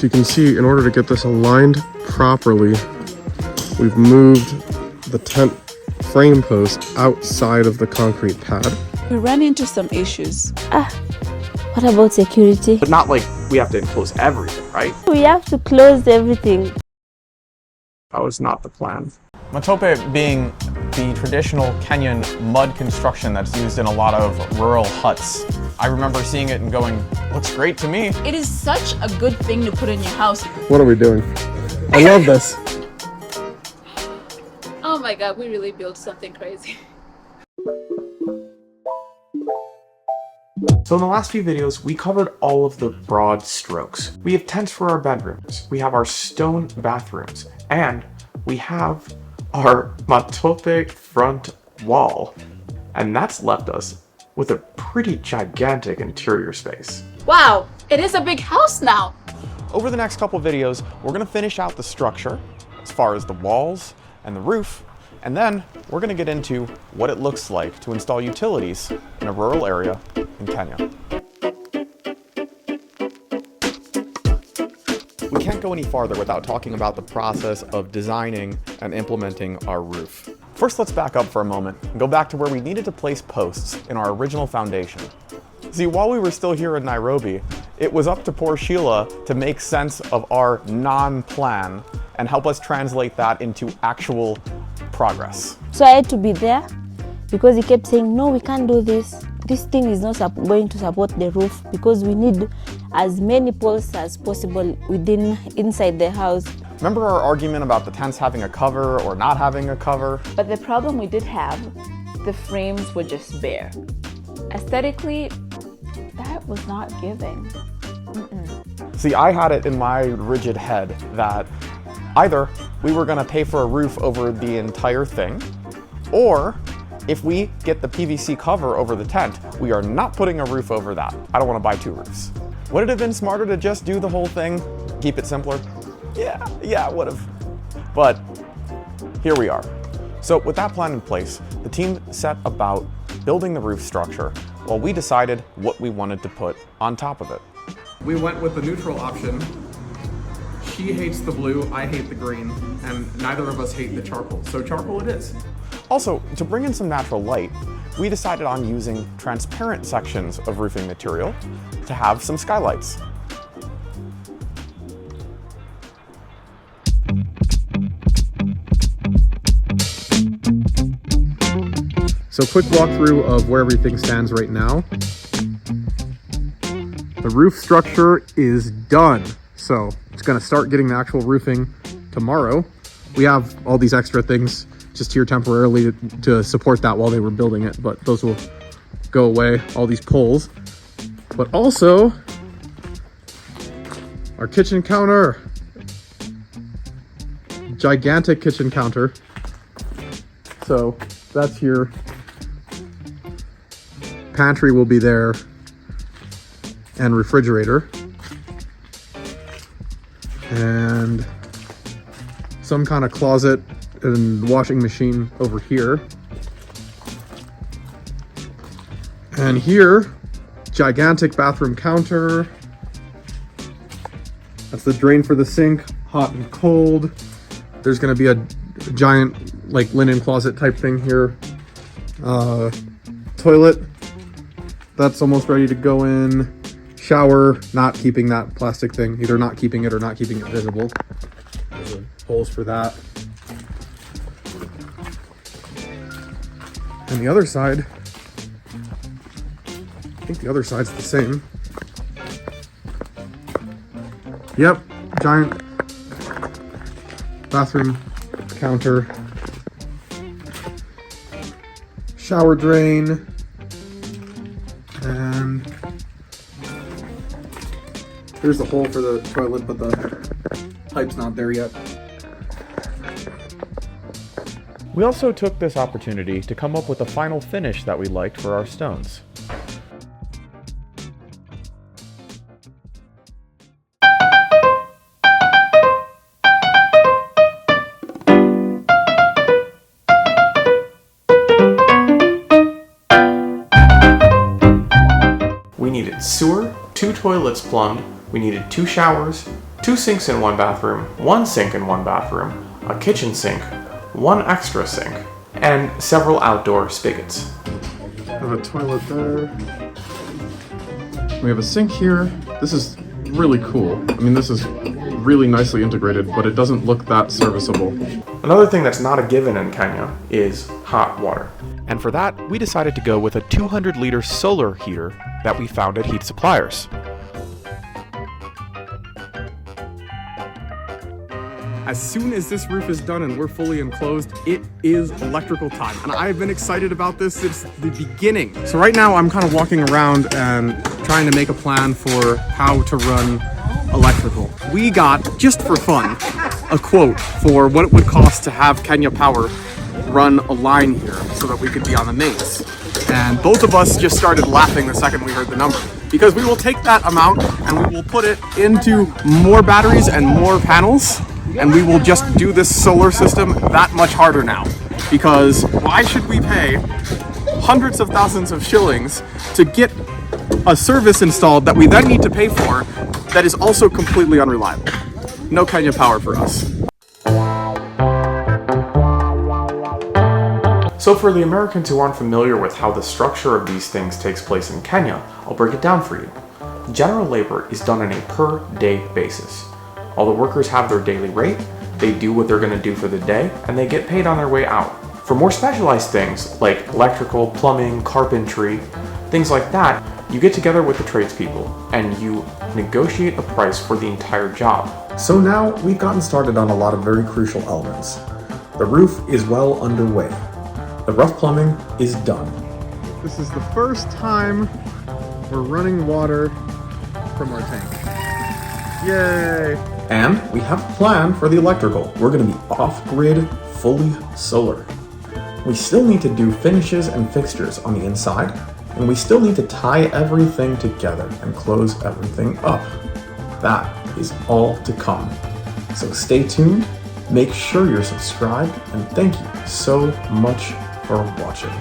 you can see, in order to get this aligned properly, we've moved the tent frame post outside of the concrete pad. We ran into some issues. What about security? But not like we have to enclose everything, right? We have to close everything. That was not the plan. Matope being the traditional Kenyan mud construction that's used in a lot of rural huts. I remember seeing it and going, looks great to me. It is such a good thing to put in your house. What are we doing? I love this. Oh my God, we really built something crazy. So in the last few videos, we covered all of the broad strokes. We have tents for our bedrooms, we have our stone bathrooms, and we have our matope front wall. And that's left us with a pretty gigantic interior space. Wow, it is a big house now. Over the next couple videos, we're gonna finish out the structure as far as the walls and the roof, and then we're gonna get into what it looks like to install utilities in a rural area in Kenya. We can't go any farther without talking about the process of designing and implementing our roof. First, let's back up for a moment and go back to where we needed to place posts in our original foundation. See, while we were still here in Nairobi, it was up to poor Sheila to make sense of our non-plan and help us translate that into actual progress. So I had to be there because he kept saying, no, we can't do this. This thing is not going to support the roof because we need as many poles as possible inside the house. Remember our argument about the tents having a cover or not having a cover? But the problem we did have, the frames were just bare. Aesthetically, that was not giving. See, I had it in my rigid head that either we were gonna pay for a roof over the entire thing, or if we get the PVC cover over the tent, we are not putting a roof over that. I don't wanna buy two roofs. Would it have been smarter to just do the whole thing, keep it simpler? Yeah, it would have. But here we are. So with that plan in place, the team set about building the roof structure while we decided what we wanted to put on top of it. We went with the neutral option. She hates the blue, I hate the green, and neither of us hate the charcoal. So charcoal it is. Also, to bring in some natural light, we decided on using transparent sections of roofing material to have some skylights. So quick walkthrough of where everything stands right now. The roof structure is done. So it's gonna start getting the actual roofing tomorrow. We have all these extra things just here temporarily to support that while they were building it, but those will go away, all these poles. But also, our kitchen counter. Gigantic kitchen counter. So that's here. Pantry will be there, and refrigerator, and some kind of closet and washing machine over here. And here, gigantic bathroom counter. That's the drain for the sink, hot and cold. There's gonna be a giant like linen closet type thing here. Toilet. That's almost ready to go in. Shower, not keeping that plastic thing, either not keeping it or not keeping it visible. There's holes for that. And the other side, I think the other side's the same. Yep, giant bathroom counter. Shower drain. And there's the hole for the toilet, but the pipe's not there yet. We also took this opportunity to come up with a final finish that we liked for our stones. We needed sewer, 2 toilets plumbed, we needed 2 showers, 2 sinks in one bathroom, 1 sink in one bathroom, a kitchen sink, 1 extra sink, and several outdoor spigots. We have a toilet there. We have a sink here. This is really cool. I mean, this is really nicely integrated, but it doesn't look that serviceable. Another thing that's not a given in Kenya is hot water. And for that, we decided to go with a 200-liter solar heater that we found at Heat Suppliers. As soon as this roof is done and we're fully enclosed, it is electrical time. And I've been excited about this since the beginning. So right now I'm kind of walking around and trying to make a plan for how to run electrical. We got, just for fun, a quote for what it would cost to have Kenya Power run a line here so that we could be on the mains. And both of us just started laughing the second we heard the number, because we will take that amount and we will put it into more batteries and more panels, and we will just do this solar system that much harder now. Because why should we pay hundreds of thousands of shillings to get a service installed that we then need to pay for that is also completely unreliable? No Kenya Power for us. So for the Americans who aren't familiar with how the structure of these things takes place in Kenya, I'll break it down for you. General labor is done on a per day basis. All the workers have their daily rate, they do what they're going to do for the day, and they get paid on their way out. For more specialized things like electrical, plumbing, carpentry, things like that, you get together with the tradespeople and you negotiate a price for the entire job. So now we've gotten started on a lot of very crucial elements. The roof is well underway. The rough plumbing is done. This is the first time we're running water from our tank. Yay! And we have a plan for the electrical. We're going to be off-grid, fully solar. We still need to do finishes and fixtures on the inside, and we still need to tie everything together and close everything up. That is all to come. So stay tuned, make sure you're subscribed, and thank you so much for watching.